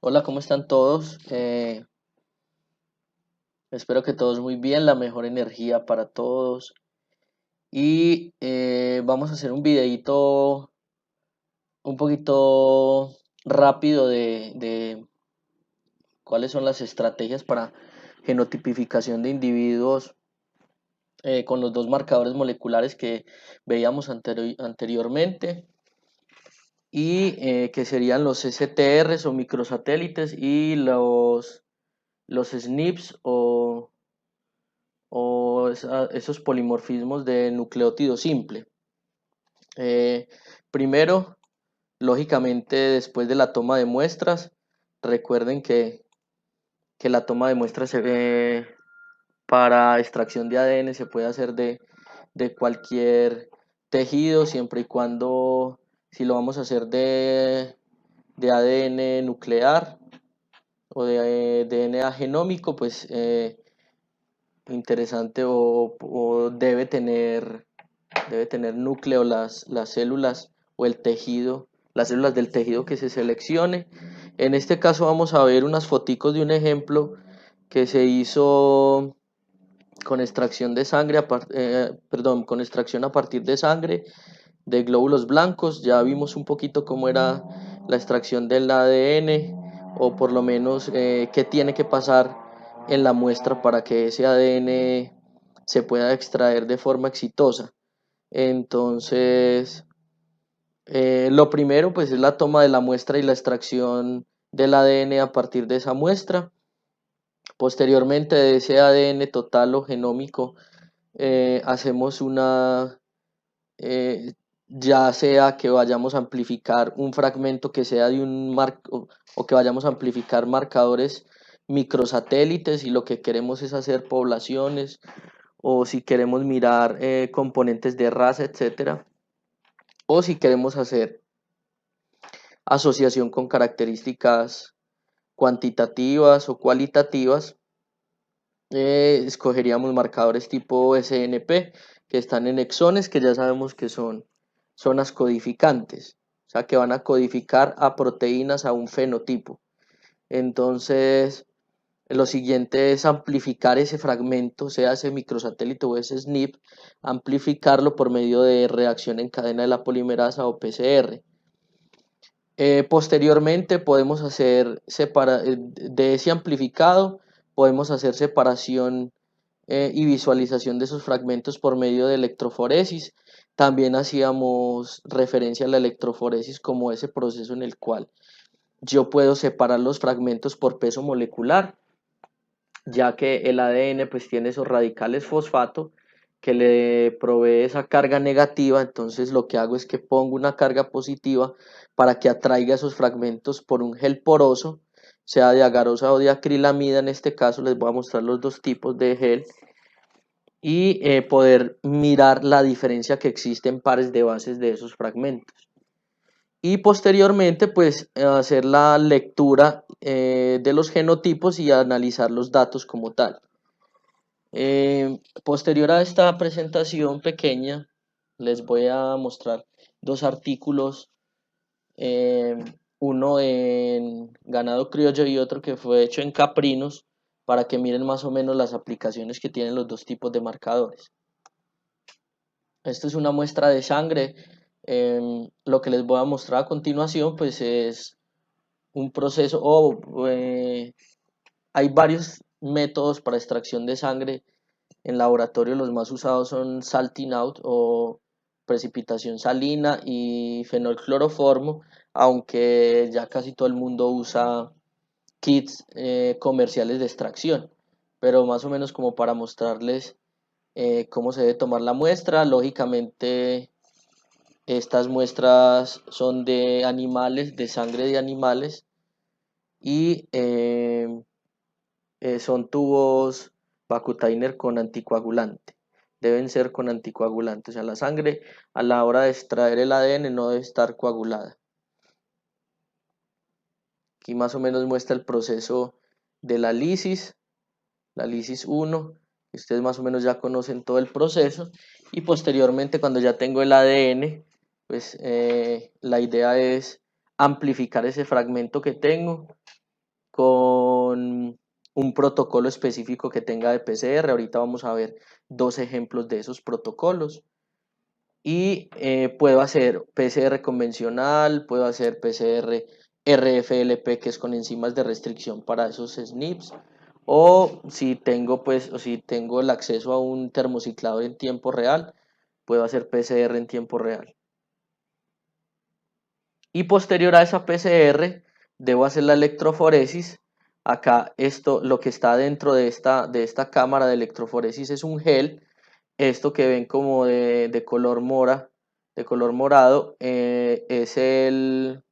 Hola, ¿cómo están todos? Espero que todos muy bien, la mejor energía para todos. Y vamos a hacer un videito un poquito rápido de cuáles son las estrategias para genotipificación de individuos con los dos marcadores moleculares que veíamos anteriormente y que serían los STRs o microsatélites y los SNPs o esos polimorfismos de nucleótido simple. Eh, Primero, lógicamente, después de la toma de muestras, recuerden que la toma de muestras para extracción de ADN se puede hacer de cualquier tejido, siempre y cuando, si lo vamos a hacer de ADN nuclear o de DNA genómico, pues interesante o debe tener núcleo las células o el tejido, las células del tejido que se seleccione. En este caso vamos a ver unas foticos de un ejemplo que se hizo con extracción de sangre, con extracción a partir de sangre de glóbulos blancos. Ya vimos un poquito cómo era la extracción del ADN o por lo menos qué tiene que pasar en la muestra para que ese ADN se pueda extraer de forma exitosa. Entonces, lo primero pues es la toma de la muestra y la extracción del ADN a partir de esa muestra. Posteriormente de ese ADN total o genómico, hacemos eh, ya sea que vayamos a amplificar un fragmento que sea de un marco o que vayamos a amplificar marcadores microsatélites y lo que queremos es hacer poblaciones o si queremos mirar componentes de raza, etcétera, o si queremos hacer asociación con características cuantitativas o cualitativas, escogeríamos marcadores tipo SNP que están en exones, que ya sabemos que son zonas codificantes, o sea que van a codificar a proteínas a un fenotipo. Entonces, lo siguiente es amplificar ese fragmento, sea ese microsatélite o ese SNP, amplificarlo por medio de reacción en cadena de la polimerasa o PCR. Posteriormente podemos hacer de ese amplificado, podemos hacer separación y visualización de esos fragmentos por medio de electroforesis. También hacíamos referencia a la electroforesis como ese proceso en el cual yo puedo separar los fragmentos por peso molecular, ya que el ADN pues tiene esos radicales fosfato que le provee esa carga negativa. Entonces lo que hago es que pongo una carga positiva para que atraiga esos fragmentos por un gel poroso, sea de agarosa o de acrilamida. En este caso les voy a mostrar los dos tipos de gel y poder mirar la diferencia que existe en pares de bases de esos fragmentos. Y posteriormente pues hacer la lectura de los genotipos y analizar los datos como tal. Posterior a esta presentación pequeña, les voy a mostrar dos artículos, eh, uno en ganado criollo y otro que fue hecho en caprinos, para que miren más o menos las aplicaciones que tienen los dos tipos de marcadores. Esto es una muestra de sangre. Lo que les voy a mostrar a continuación pues es un proceso hay varios métodos para extracción de sangre. En laboratorio los más usados son salting out o precipitación salina y fenolcloroformo, aunque ya casi todo el mundo usa kits comerciales de extracción, pero más o menos como para mostrarles cómo se debe tomar la muestra. Lógicamente estas muestras son de animales, de sangre de animales y son tubos Vacutainer con anticoagulante. Deben ser con anticoagulante, o sea, la sangre a la hora de extraer el ADN no debe estar coagulada. Aquí más o menos muestra el proceso de la lisis 1, ustedes más o menos ya conocen todo el proceso, y posteriormente cuando ya tengo el ADN, pues la idea es amplificar ese fragmento que tengo con un protocolo específico que tenga de PCR. Ahorita vamos a ver dos ejemplos de esos protocolos. Y puedo hacer PCR convencional, puedo hacer PCR RFLP, que es con enzimas de restricción para esos SNPs, o si tengo el acceso a un termociclador en tiempo real, puedo hacer PCR en tiempo real. Y posterior a esa PCR debo hacer la electroforesis. Acá lo que está dentro de esta cámara de electroforesis es un gel. Esto que ven como de color morado, es el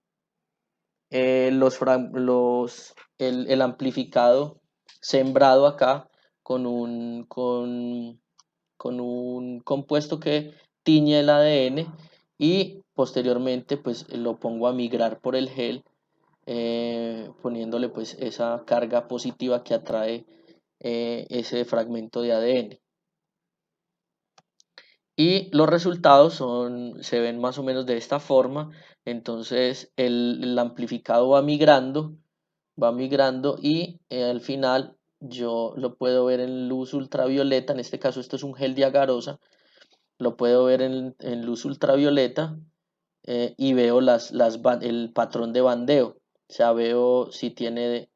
amplificado sembrado acá con un compuesto que tiñe el ADN, y posteriormente pues lo pongo a migrar por el gel, poniéndole pues esa carga positiva que atrae ese fragmento de ADN. Y los resultados se ven más o menos de esta forma. Entonces el amplificado va migrando, y al final yo lo puedo ver en luz ultravioleta. En este caso esto es un gel de agarosa, lo puedo ver en luz ultravioleta, y veo el patrón de bandeo. O sea, veo si tiene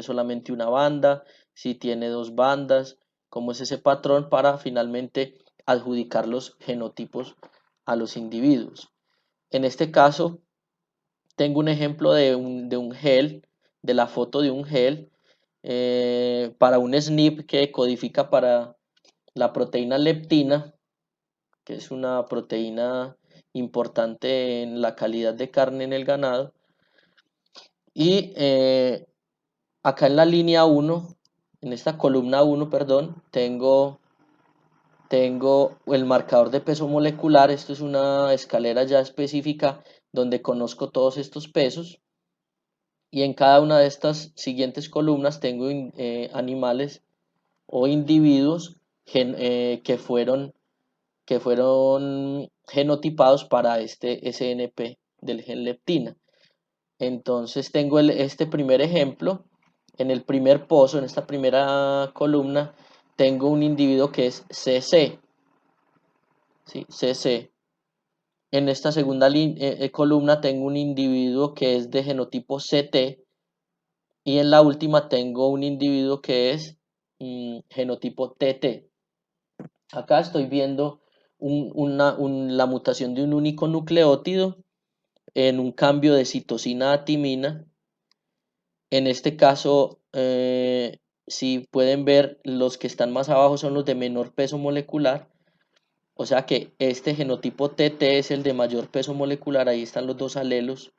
solamente una banda, si tiene dos bandas, cómo es ese patrón, para finalmente adjudicar los genotipos a los individuos. En este caso, tengo un ejemplo de un gel, de la foto de un gel, para un SNP que codifica para la proteína leptina, que es una proteína importante en la calidad de carne en el ganado. Y acá en la línea 1, en esta columna 1, perdón, tengo el marcador de peso molecular. Esto es una escalera ya específica donde conozco todos estos pesos, y en cada una de estas siguientes columnas tengo animales o individuos que fueron genotipados para este SNP del gen leptina. Entonces tengo este primer ejemplo. En el primer pozo, en esta primera columna, tengo un individuo que es CC, ¿sí? CC. En esta segunda columna tengo un individuo que es de genotipo CT, y en la última tengo un individuo que es genotipo TT. Acá estoy viendo la mutación de un único nucleótido en un cambio de citosina a timina. En este caso, si pueden ver, los que están más abajo son los de menor peso molecular. O sea que este genotipo TT es el de mayor peso molecular. Ahí están los dos alelos.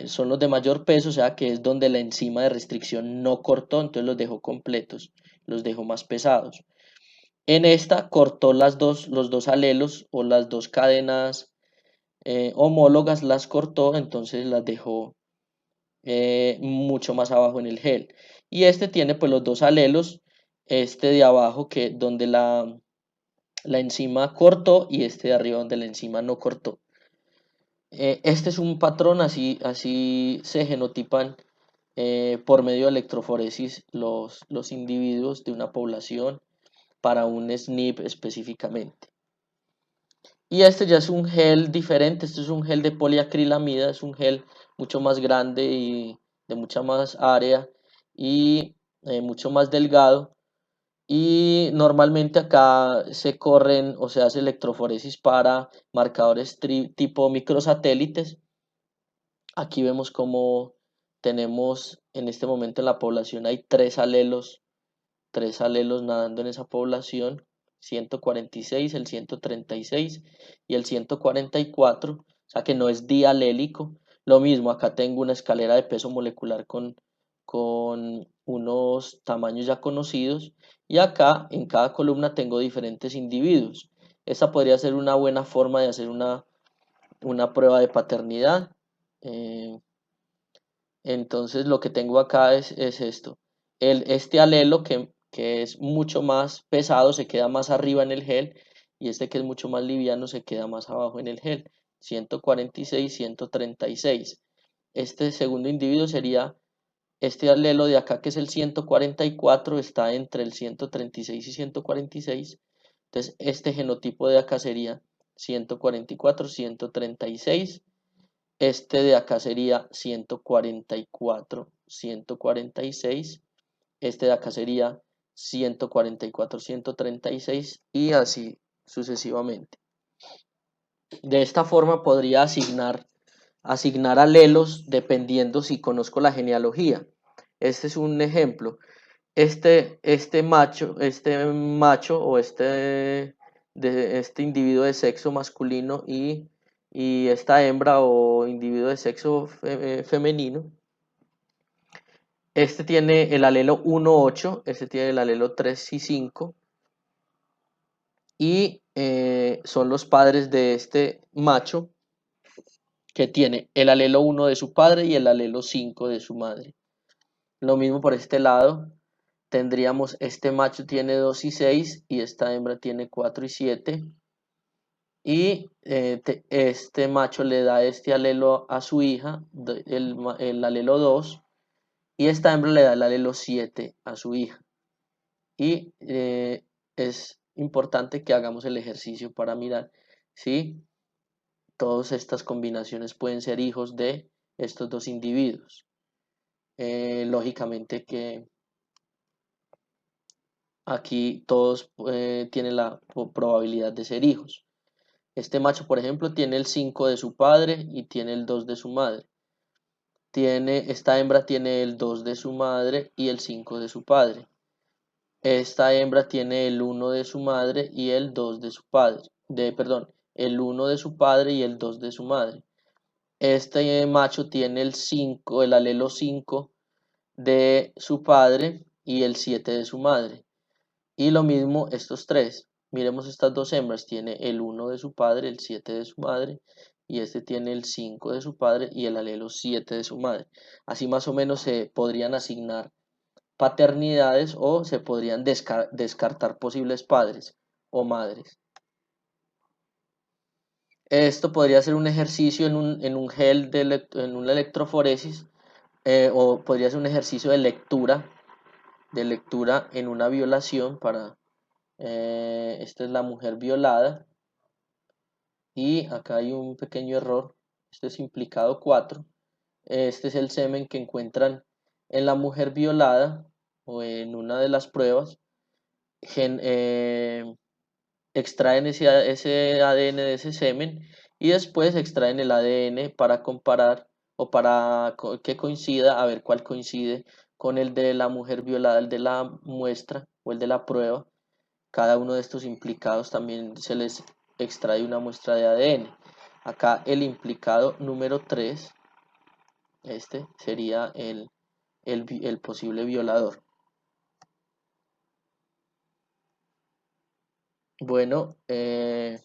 Son los de mayor peso, o sea que es donde la enzima de restricción no cortó, entonces los dejó completos, los dejó más pesados. En esta cortó los dos alelos, o las dos cadenas homólogas, las cortó, entonces las dejó mucho más abajo en el gel. Y este tiene pues los dos alelos, este de abajo donde la enzima cortó, y este de arriba donde la enzima no cortó. Este es un patrón, así se genotipan por medio de electroforesis los individuos de una población para un SNP específicamente. Y este ya es un gel diferente. Este es un gel de poliacrilamida, es un gel mucho más grande y de mucha más área, y mucho más delgado. Y normalmente acá se corren o se hace electroforesis para marcadores tipo microsatélites. Aquí vemos cómo tenemos en este momento en la población hay tres alelos nadando en esa población: 146, el 136 y el 144, o sea que no es dialélico. Lo mismo, acá tengo una escalera de peso molecular con unos tamaños ya conocidos, y acá en cada columna tengo diferentes individuos. Esta podría ser una buena forma de hacer una prueba de paternidad. Eh, entonces lo que tengo acá es esto. Este alelo que es mucho más pesado se queda más arriba en el gel, y este que es mucho más liviano se queda más abajo en el gel: 146, 136. Este segundo individuo sería Este alelo de acá, que es el 144, está entre el 136 y 146. Entonces, este genotipo de acá sería 144, 136. Este de acá sería 144, 146. Este de acá sería 144, 136 y así sucesivamente. De esta forma podría asignar alelos dependiendo si conozco la genealogía. Este es un ejemplo. Este macho o este individuo de sexo masculino y esta hembra o individuo de sexo femenino, este tiene el alelo 1, 8, este tiene el alelo 3 y 5 y son los padres de este macho, que tiene el alelo 1 de su padre y el alelo 5 de su madre. Lo mismo por este lado, tendríamos este macho tiene 2 y 6 y esta hembra tiene 4 y 7. Y este macho le da este alelo a su hija, el alelo 2, y esta hembra le da el alelo 7 a su hija. Y es importante que hagamos el ejercicio para mirar si todas estas combinaciones pueden ser hijos de estos dos individuos. Lógicamente que aquí todos tienen la probabilidad de ser hijos. Este macho, por ejemplo, tiene el 5 de su padre y tiene el 2 de su madre. Esta hembra tiene el 2 de su madre y el 5 de su padre. Esta hembra tiene el 1 de su madre y el 2 de su padre. El 1 de su padre y el 2 de su madre. Este macho tiene el alelo 5 de su padre y el 7 de su madre. Y lo mismo estos tres. Miremos estas dos hembras. Tiene el 1 de su padre, el 7 de su madre. Y este tiene el 5 de su padre y el alelo 7 de su madre. Así más o menos se podrían asignar paternidades o se podrían descartar posibles padres o madres. Esto podría ser un ejercicio en un gel en una electroforesis, o podría ser un ejercicio de lectura en una violación para esta es la mujer violada y acá hay un pequeño error. Este es implicado 4. Este es el semen que encuentran en la mujer violada o en una de las pruebas. Extraen ese ADN de ese semen y después extraen el ADN para comparar o para que coincida, a ver cuál coincide con el de la mujer violada, el de la muestra o el de la prueba. Cada uno de estos implicados también se les extrae una muestra de ADN. Acá el implicado número 3, este sería el posible violador. Bueno, este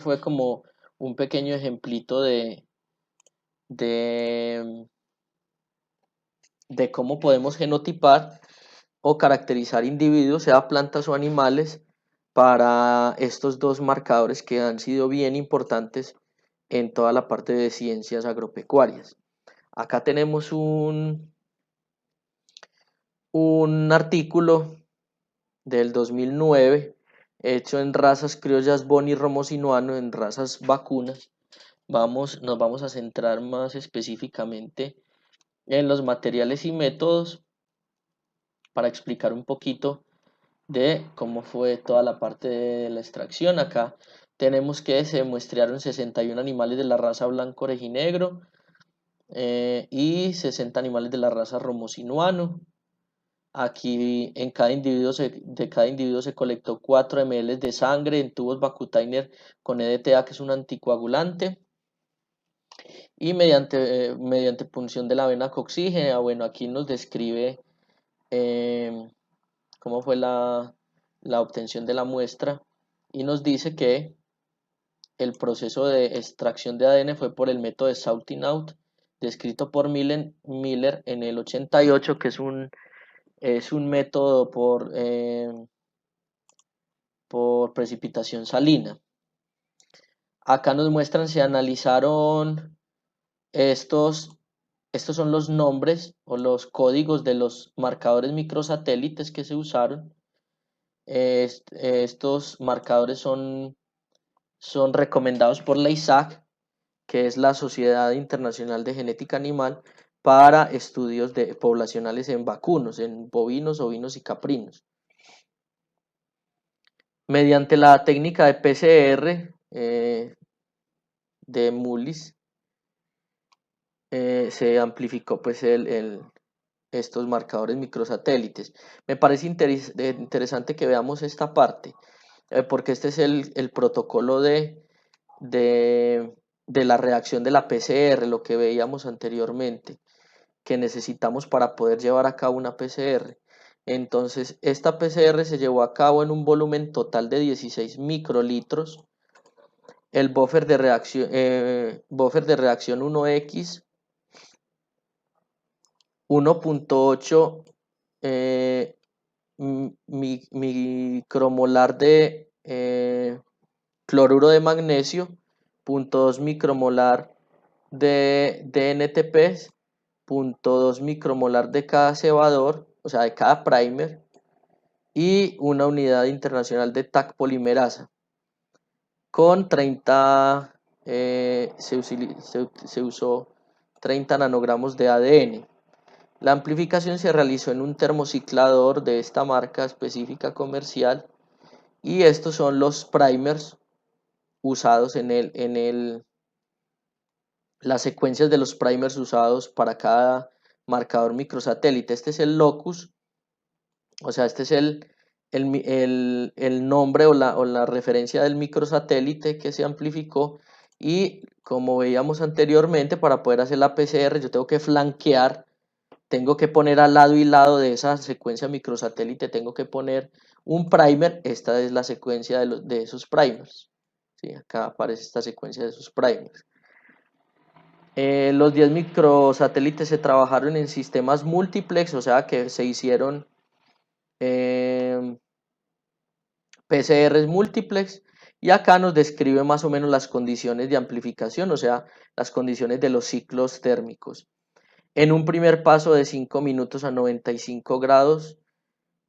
fue como un pequeño ejemplito de, de cómo podemos genotipar o caracterizar individuos, sea plantas o animales, para estos dos marcadores que han sido bien importantes en toda la parte de ciencias agropecuarias. Acá tenemos un artículo del 2009 hecho en razas criollas Boni Romo Sinuano, en razas vacunas. Nos vamos a centrar más específicamente en los materiales y métodos para explicar un poquito de cómo fue toda la parte de la extracción. Acá tenemos que se muestrearon 61 animales de la raza blanco orejinegro y 60 animales de la raza Romo Sinuano. Aquí de cada individuo se colectó 4 ml de sangre en tubos Vacutainer con EDTA, que es un anticoagulante, y mediante punción de la vena coxígena. Bueno, aquí nos describe eh, cómo fue la obtención de la muestra y nos dice que el proceso de extracción de ADN fue por el método de Sorting Out, descrito por Miller en el 88, que es un método por precipitación salina. Acá nos muestran, se analizaron estos Estos son los nombres o los códigos de los marcadores microsatélites que se usaron. Estos marcadores son recomendados por la ISAC, que es la Sociedad Internacional de Genética Animal, para estudios poblacionales en vacunos, en bovinos, ovinos y caprinos. Mediante la técnica de PCR de Mullis, se amplificó pues estos marcadores microsatélites. Me parece interesante que veamos esta parte, porque este es el protocolo de la reacción de la PCR, lo que veíamos anteriormente, que necesitamos para poder llevar a cabo una PCR. Entonces, esta PCR se llevó a cabo en un volumen total de 16 microlitros. El buffer de reacción 1X 1.8 micromolar de cloruro de magnesio, 0.2 micromolar de DNTP, 0.2 micromolar de cada cebador, o sea, de cada primer, y una unidad internacional de TAC polimerasa. Con 30, se usó 30 nanogramos de ADN. La amplificación se realizó en un termociclador de esta marca específica comercial, y estos son los primers usados las secuencias de los primers usados para cada marcador microsatélite. Este es el locus, o sea, este es el nombre o la referencia del microsatélite que se amplificó, y como veíamos anteriormente, para poder hacer la PCR yo tengo que flanquear, tengo que poner al lado y lado de esa secuencia microsatélite, tengo que poner un primer. Esta es la secuencia de esos primers. ¿Sí? Acá aparece esta secuencia de esos primers. Los 10 microsatélites se trabajaron en sistemas múltiplex, o sea que se hicieron PCRs múltiplex, y acá nos describe más o menos las condiciones de amplificación, o sea, las condiciones de los ciclos térmicos. En un primer paso de 5 minutos a 95 grados,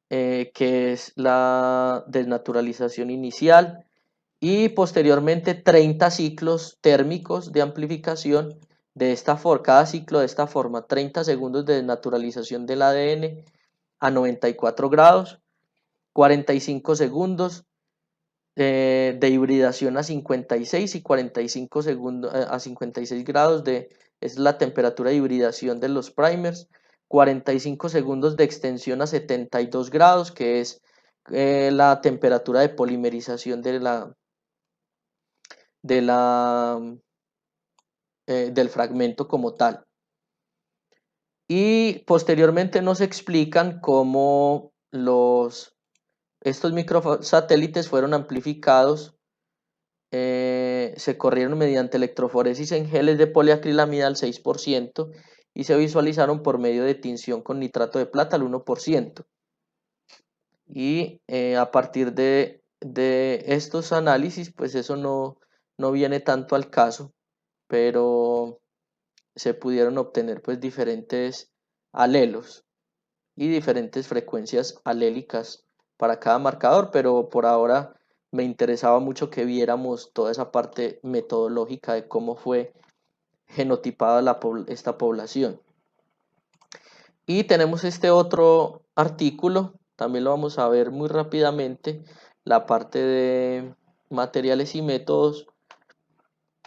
que es la desnaturalización inicial, y posteriormente 30 ciclos térmicos de amplificación de esta forma, cada ciclo de esta forma, 30 segundos de desnaturalización del ADN a 94 grados, 45 segundos de hibridación a 56 y 45 segundos a 56 grados es la temperatura de hibridación de los primers, 45 segundos de extensión a 72 grados, que es la temperatura de polimerización del fragmento como tal. Y posteriormente nos explican cómo estos microsatélites fueron amplificados. Se corrieron mediante electroforesis en geles de poliacrilamida al 6%, y se visualizaron por medio de tinción con nitrato de plata al 1%. Y a partir de estos análisis, pues eso no viene tanto al caso, pero se pudieron obtener pues diferentes alelos y diferentes frecuencias alélicas para cada marcador, pero por ahora me interesaba mucho que viéramos toda esa parte metodológica de cómo fue genotipada esta población. Y tenemos este otro artículo, también lo vamos a ver muy rápidamente, la parte de materiales y métodos.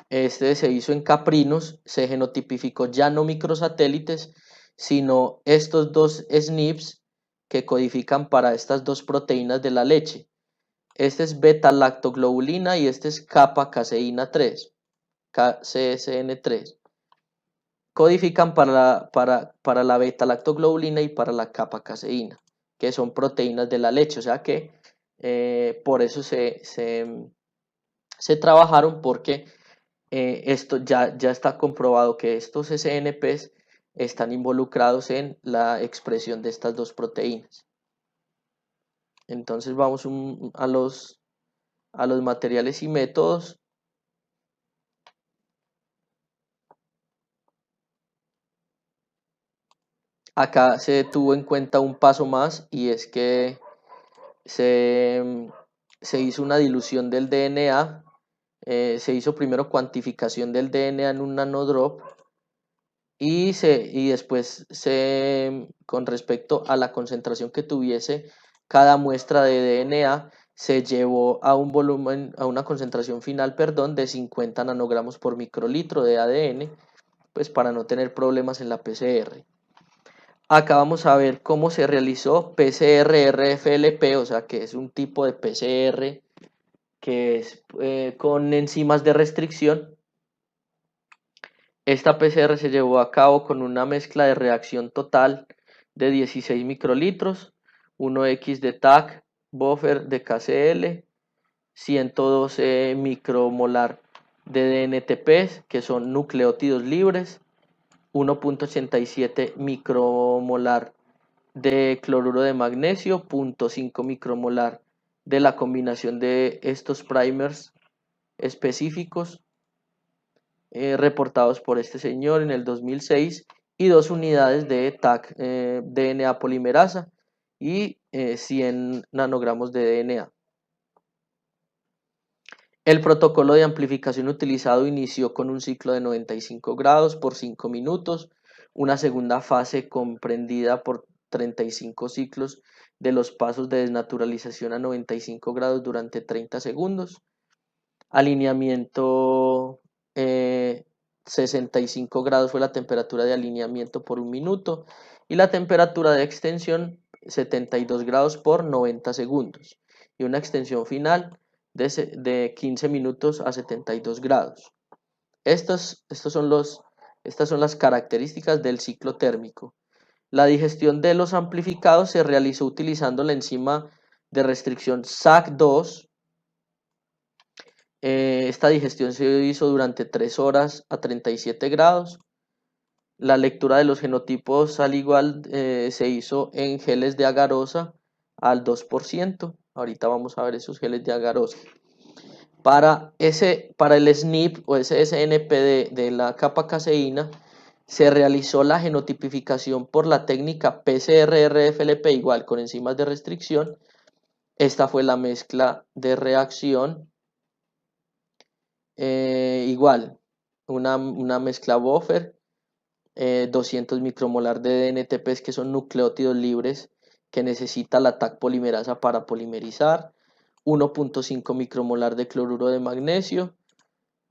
Este se hizo en caprinos, se genotipificó ya no microsatélites, sino estos dos SNPs que codifican para estas dos proteínas de la leche. Este es beta-lactoglobulina y este es kappa-caseína 3, KCSN3. Codifican para la beta-lactoglobulina y para la kappa-caseína, que son proteínas de la leche, o sea que por eso se trabajaron, porque esto ya está comprobado que estos SNPs están involucrados en la expresión de estas dos proteínas. Entonces vamos a los materiales y métodos. Acá se tuvo en cuenta un paso más y es que se, se hizo una dilución del DNA, se hizo primero cuantificación del DNA en un nanodrop y después con respecto a la concentración que tuviese cada muestra de DNA, se llevó a un volumen, a una concentración final, perdón, de 50 nanogramos por microlitro de ADN, pues para no tener problemas en la PCR. Acá vamos a ver cómo se realizó PCR-RFLP, o sea que es un tipo de PCR que es con enzimas de restricción. Esta PCR se llevó a cabo con una mezcla de reacción total de 16 microlitros, 1X de TAC, buffer de KCl, 112 micromolar de DNTP, que son nucleótidos libres, 1.87 micromolar de cloruro de magnesio, 0.5 micromolar de la combinación de estos primers específicos reportados por este señor en el 2006 y 2 unidades de TAC DNA polimerasa y 100 nanogramos de DNA. El protocolo de amplificación utilizado inició con un ciclo de 95 grados por 5 minutos, una segunda fase comprendida por 35 ciclos de los pasos de desnaturalización a 95 grados durante 30 segundos, alineamiento 65 grados fue la temperatura de alineamiento por un minuto y la temperatura de extensión 72 grados por 90 segundos y una extensión final de 15 minutos a 72 grados. Estas son las características del ciclo térmico. La digestión de los amplificados se realizó utilizando la enzima de restricción SAC2. Esta digestión se hizo durante 3 horas a 37 grados. La lectura de los genotipos al igual se hizo en geles de agarosa al 2%. Ahorita vamos a ver esos geles de agarosa. Para el SNP o ese SNP de la capa caseína, se realizó la genotipificación por la técnica PCR-RFLP igual con enzimas de restricción. Esta fue la mezcla de reacción. Igual, una mezcla buffer, 200 micromolar de DNTPs que son nucleótidos libres que necesita la TAC polimerasa para polimerizar, 1.5 micromolar de cloruro de magnesio,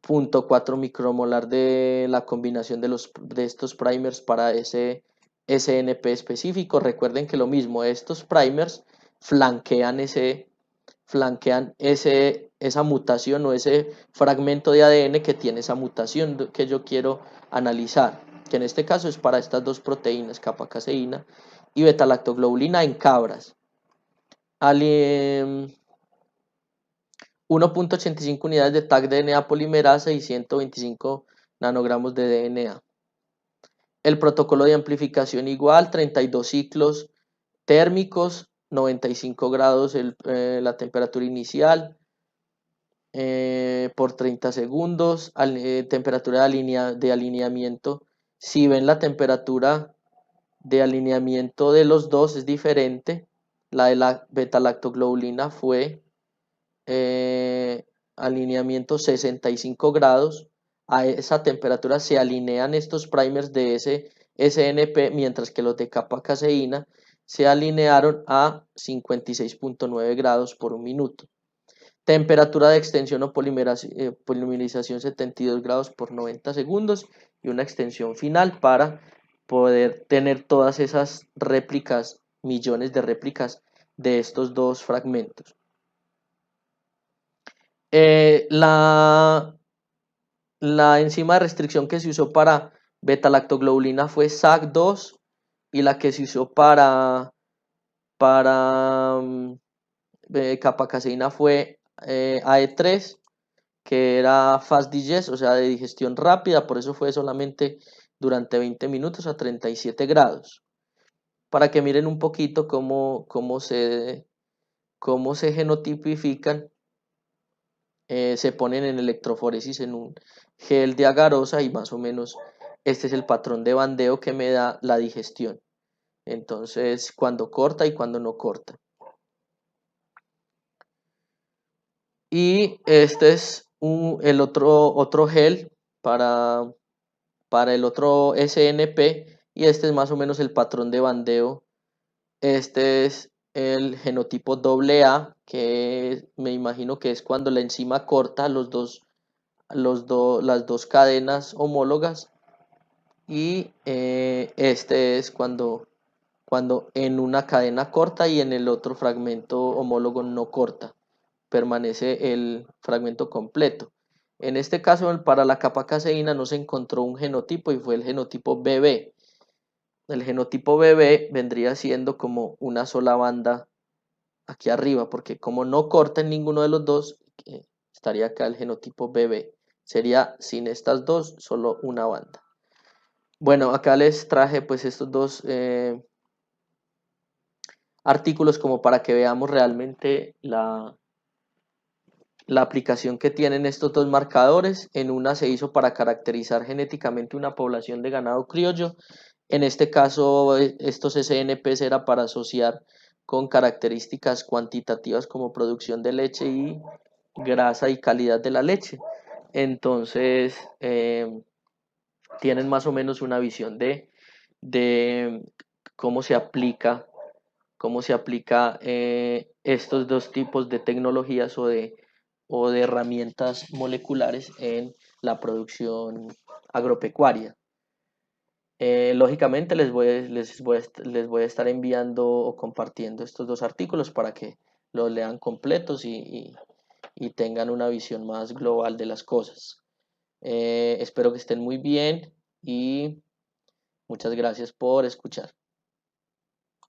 0.4 micromolar de la combinación de estos primers para ese SNP específico. Recuerden que lo mismo, estos primers flanquean esa mutación o ese fragmento de ADN que tiene esa mutación que yo quiero analizar, que en este caso es para estas dos proteínas, capa caseína y beta-lactoglobulina en cabras. 1.85 unidades de TAC DNA polimerasa y 125 nanogramos de DNA. El protocolo de amplificación igual, 32 ciclos térmicos, 95 grados la temperatura inicial, por 30 segundos, temperatura de alineamiento. Si ven la temperatura de alineamiento de los dos es diferente, la de la beta-lactoglobulina fue alineamiento 65 grados, a esa temperatura se alinean estos primers de ese SNP, mientras que los de capa caseína se alinearon a 56.9 grados por un minuto. Temperatura de extensión o polimerización 72 grados por 90 segundos y una extensión final para poder tener todas esas réplicas, millones de réplicas de estos dos fragmentos. La enzima de restricción que se usó para beta-lactoglobulina fue SAC2 y la que se usó para capa caseína fue AE3, que era fast digest, o sea, de digestión rápida, por eso fue solamente durante 20 minutos a 37 grados. Para que miren un poquito cómo se genotipifican, se ponen en electroforesis en un gel de agarosa y más o menos este es el patrón de bandeo que me da la digestión. Entonces, cuando corta y cuando no corta. Y este es el otro gel para el otro SNP, y este es más o menos el patrón de bandeo. Este es el genotipo AA, que me imagino que es cuando la enzima corta las dos cadenas homólogas, y este es cuando en una cadena corta y en el otro fragmento homólogo no corta, permanece el fragmento completo. En este caso, para la capa caseína no se encontró un genotipo y fue el genotipo BB. El genotipo BB vendría siendo como una sola banda aquí arriba, porque como no corta en ninguno de los dos, estaría acá el genotipo BB. Sería sin estas dos, solo una banda. Bueno, acá les traje pues estos dos artículos como para que veamos realmente la aplicación que tienen estos dos marcadores. En una se hizo para caracterizar genéticamente una población de ganado criollo. En este caso, estos SNPs era para asociar con características cuantitativas como producción de leche y grasa y calidad de la leche. Entonces, tienen más o menos una visión de cómo se aplica, estos dos tipos de tecnologías o de herramientas moleculares en la producción agropecuaria. Lógicamente les voy a estar enviando o compartiendo estos dos artículos para que los lean completos y tengan una visión más global de las cosas. Espero que estén muy bien y muchas gracias por escuchar.